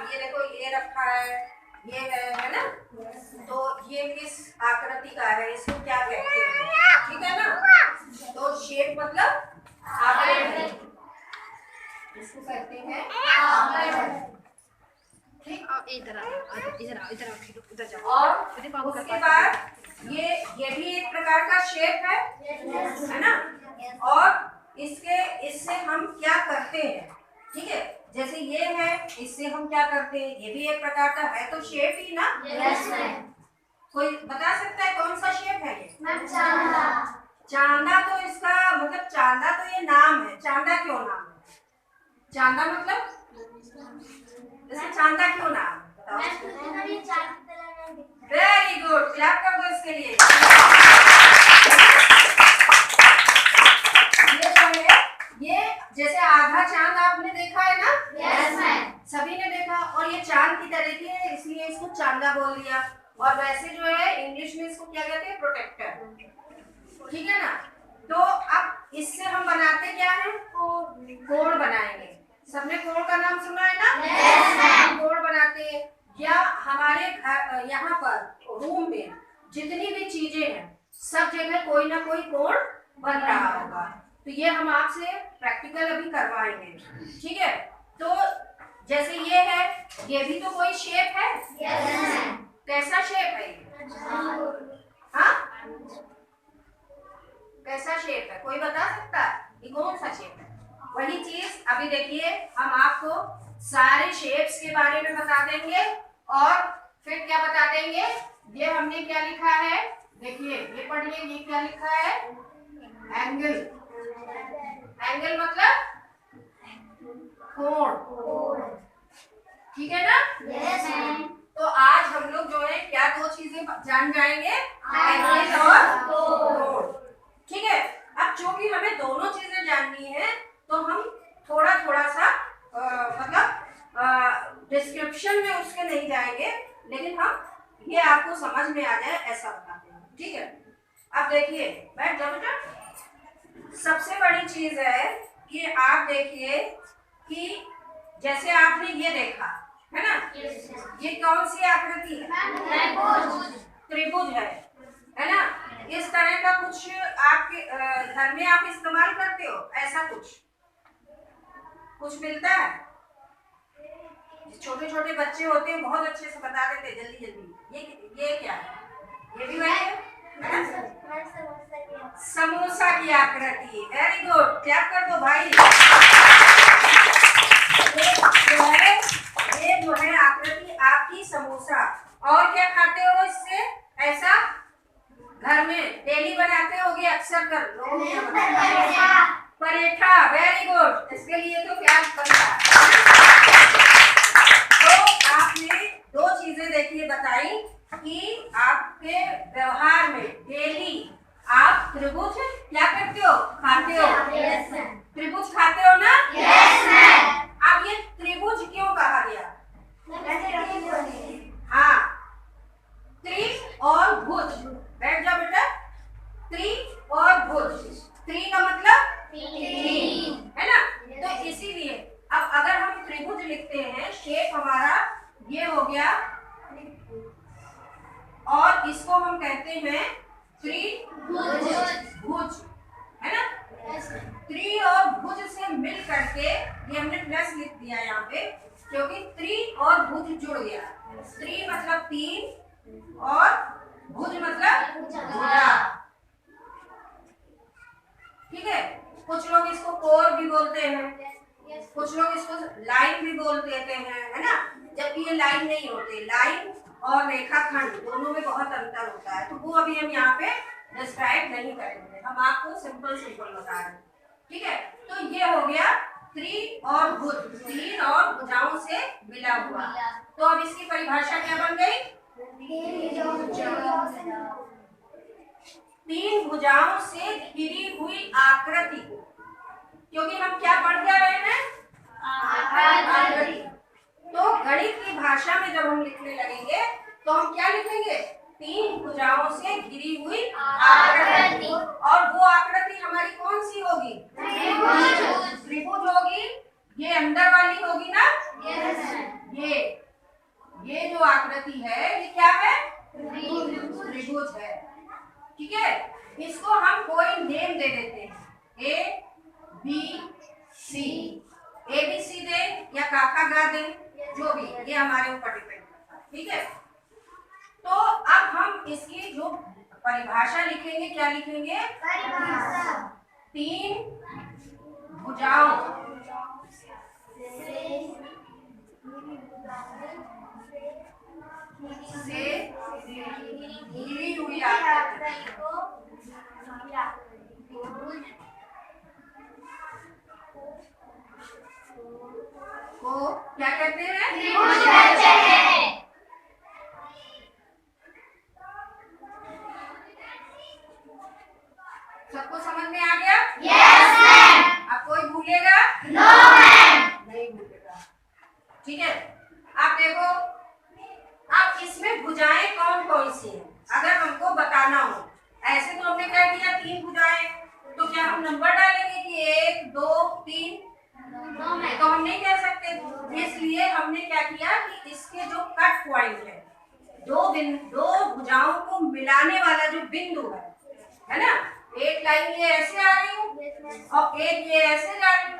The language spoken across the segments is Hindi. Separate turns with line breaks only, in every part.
ये देखो ये रखा है, ये है ना, तो ये किस आकृति का है, इसको क्या कहते हैं, ठीक है ना। तो शेप मतलब आकृति, इसको कहते हैं आकृति, ठीक।
इधर आओ, उधर जाओ।
और उसके बाद ये भी एक प्रकार का शेप है ना। और इससे हम क्या करते हैं, ठीक है, जैसे ये है, इससे हम क्या करते हैं, ये भी एक प्रकार का है, तो शेप ही ना।
Yes ma'am.
कोई बता सकता है कौन सा शेप है ये?
मैम चांदा।
चांदा, तो इसका मतलब चांदा तो ये नाम है, चांदा क्यों नाम है? चांदा मतलब जैसे चांदा क्यों नाम है? वेरी गुड, क्लैप कर दो इसके लिए। ये जो है, ये जैसे आधा चांद आपने देखा है ना?
Yes ma'am.
सभी ने देखा, और ये चांद की तरह की है, इसलिए इसको चांदा बोल दिया। और वैसे जो है इंग्लिश में इसको क्या कहते हैं? प्रोटेक्टर, ठीक है ना। तो अब इससे हम बनाते क्या है? कोण बनाएंगे। सबने कोण का नाम सुना है ना?
Yes ma'am.
कोण बनाते हैं, या हमारे घर यहाँ पर रूम में जितनी भी चीजें हैं सब जगह कोई ना कोई कोण बन रहा होगा। तो ये हम आपसे प्रैक्टिकल अभी करवाएंगे, ठीक है। तो जैसे ये है, ये भी तो कोई शेप है।
Yes ma'am.
कैसा शेप है ये? हाँ, कैसा शेप है, कोई बता सकता है ये कौन सा शेप है? वही चीज अभी देखिए, हम आपको सारे शेप्स के बारे में बता देंगे, और फिर क्या बता देंगे, ये हमने क्या लिखा है, देखिए ये पढ़िए, ये क्या लिखा है? एंगल। एंगल मतलब कोण, ठीक है ना?
Yes ma'am.
तो आज हम लोग जो है क्या दो चीजें जान जाएंगे, एंगल और कोण, ठीक है। अब चूंकि हमें दोनों चीजें जाननी है, तो हम थोड़ा थोड़ा सा मतलब डिस्क्रिप्शन में उसके नहीं जाएंगे, लेकिन हम ये आपको समझ में आ जाए ऐसा बताते हैं, ठीक है। अब देखिए, बैठ जाओ बेटा। सबसे बड़ी चीज है कि आप देखिए कि जैसे आपने ये देखा है ना, ये कौन सी आकृति है? त्रिभुज है ना। इस तरह का कुछ आपके घर में आप इस्तेमाल करते हो, ऐसा कुछ मिलता है? छोटे छोटे बच्चे होते हैं, बहुत अच्छे से बता देते हैं जल्दी जल्दी। ये क्या है? ये भी वही है, समोसा की आकृति। वेरी गुड, क्लैप कर दो भाई। ये जो है आकृति आपकी समोसा। और क्या खाते हो इससे? ऐसा घर में डेली बनाते होगे अक्सर कर लोग। पराठा, वेरी गुड, इसके लिए तो प्याज बनता है। तो आपने दो चीजें देखिए बताई कि आपके व्यवहार में डेली आप त्रिभुज क्या करते हो? खाते हो।
Yes ma'am.
त्रिभुज खाते हो ना?
Yes ma'am.
अब ये त्रिभुज क्यों कहा गया? हाँ, त्रि और भुज। बैठ जाओ बेटा। त्रि और भुज, त्रि का मतलब तीन, है ना। तो इसीलिए अब अगर हम त्रिभुज लिखते हैं, शेप हमारा ये हो गया, और इसको हम कहते हैं त्रिभुज, है ना। त्रि और भुज से मिल करके ये हमने प्लस लिख दिया यहाँ पे, क्योंकि त्रि और भुज जुड़ गया। त्रि मतलब तीन और भुज मतलब भुजा, ठीक है। कुछ लोग इसको कोर भी बोलते हैं, कुछ लोग इसको लाइन भी बोल देते हैं, है ना। जबकि ये लाइन नहीं होते, लाइन और रेखाखंड दोनों में बहुत अंतर होता है, तो वो अभी हम यहाँ पे डिस्क्राइब नहीं करेंगे, हम आपको सिंपल बता रहे हैं, ठीक है। तो ये हो गया त्रि और भुज, तीन और भुजाओं से मिला हुआ। तो अब इसकी परिभाषा क्या बन गई? तीन भुजाओं से घिरी हुई आकृति को, क्योंकि हम क्या पढ़ क्या रहे हैं? आकृति। तो गणित की भाषा में जब हम लिखने लगेंगे तो हम क्या लिखेंगे? तीन भुजाओं से घिरी हुई आकृति। और वो आकृति हमारी कौन सी होगी? त्रिभुज होगी। ये अंदर वाली होगी ना, ये दे देते हैं, A B C, A B C दे या काका गा दे, जो भी, ये हमारे ऊपर डिपेंड करता है। ठीक है, तो अब हम इसकी जो परिभाषा लिखेंगे, क्या लिखेंगे?
परिभाषा।
3 भुजाओं से घिरी हुई आकृति को क्या कहते हैं?
त्रिभुज कहते हैं।
सबको समझ में आ गया?
Yes ma'am.
अब कोई भूलेगा?
No ma'am.
नहीं भूलेगा। ठीक है, आप देखो, अब इसमें भुजाएं कौन कौन सी हैं अगर हमको बताना हो। ऐसे तो हमने क्या किया, 3 भुजाएं, तो क्या हम नंबर डालेंगे कि 1 2 3?
No ma'am.
तो हम नहीं कह सकते, इसलिए हमने क्या किया कि इसके जो कट पॉइंट है, दो भुजाओं को मिलाने वाला जो बिंदु है ना, एक लाइन ये ऐसे आ रही है और एक ये ऐसे जा रही है,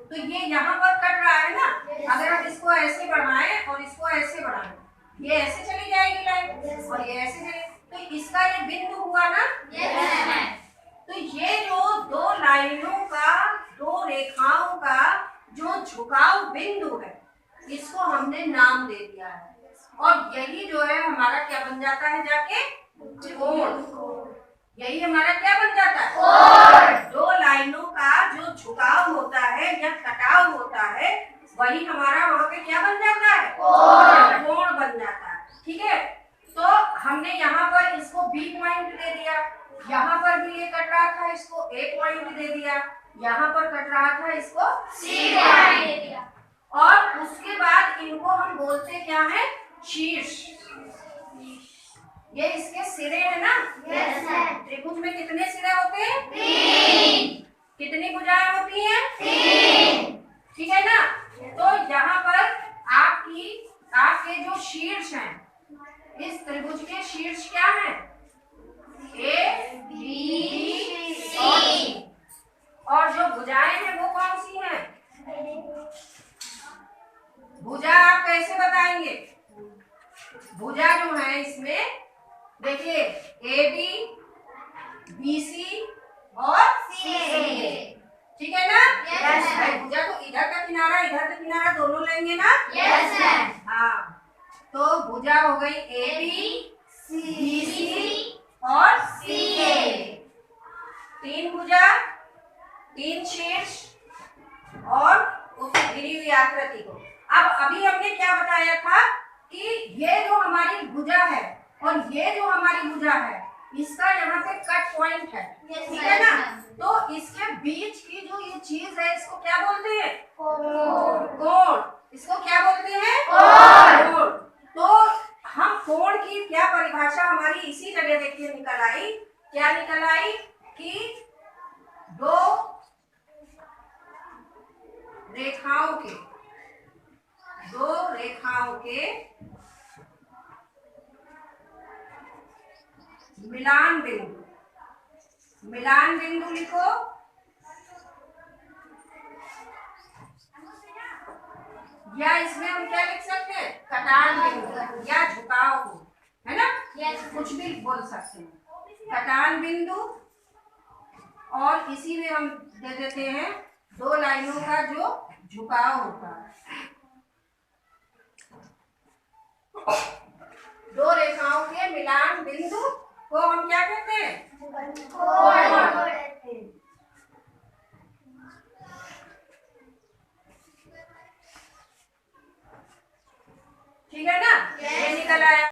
तो ये यहाँ पर कट रहा है ना। अगर हम इसको ऐसे बढ़ाएं और इसको ऐसे बढ़ाएं, ये ऐसे चली जाएगी लाइन और ये ऐसे चली, तो इसका ये बिंदु हुआ ना।
Yes ma'am.
तो ये जो 2 लाइनों का, 2 रेखाओं का जो झुकाव बिंदु है, इसको हमने नाम दे दिया है, और यही जो है हमारा क्या बन जाता है जाके? कोण। यही हमारा क्या बन जाता है? कोण। 2 लाइनों का जो झुकाव होता है या कटाव होता है, वही हमारा वहां पे क्या बन जाता है? कोण। कोण बन जाता है। ठीक है, तो हमने यहाँ पर इसको बी पॉइंट दे दिया, यहाँ पर भी ये कट रहा था, इसको ए पॉइंट दे दिया, यहाँ पर कट रहा था, इसको
सी पॉइंट दे दिया।
और उसके बाद इनको हम बोलते क्या है? शीर्ष। ये इसके सिरे है ना।
Yes ma'am.
त्रिभुज में कितने सिरे होते हैं?
3।
कितनी भुजाएं होती हैं?
3।
ठीक है ना। तो यहाँ पर आपके जो शीर्ष हैं, इस त्रिभुज के शीर्ष क्या है? ए बी सी, और जो भुजाएं हैं वो कौन सी हैं? भुजा आप कैसे बताएंगे? भुजा जो है इसमें देखिए, ए बी सी और सी। ठीक है ना।
Yes, ma'am.
भुजा तो इधर का किनारा दोनों लेंगे ना।
Yes ma'am.
हाँ, तो भुजा हो गई ए बी सी और सी। 3 भुजा, 3 शीर्ष और उस घिरी हुई आकृति को। अब अभी हमने क्या बताया था कि ये जो हमारी भुजा है और ये जो हमारी भुजा है, इसका यहाँ पे कट पॉइंट है। ठीक है ना। तो इसके बीच की जो ये चीज है, इसको क्या बोलते हैं? कोण। इसको क्या बोलते हैं? कोण। तो हम कोण की क्या परिभाषा हमारी इसी जगह देखिए निकल आई। क्या निकल आई कि 2 रेखाओं के मिलान बिंदु लिखो, या इसमें हम क्या लिख सकते हैं? कटान बिंदु या झुकाव को, है ना।
यस।
कुछ भी बोल सकते हैं। कटान बिंदु, और इसी में हम दे देते हैं 2 लाइनों का जो झुकाव होता है। 2 रेखाओं के मिलान बिंदु को हम क्या कहते हैं?
कोण।
ठीक है ना। ये निकल आया।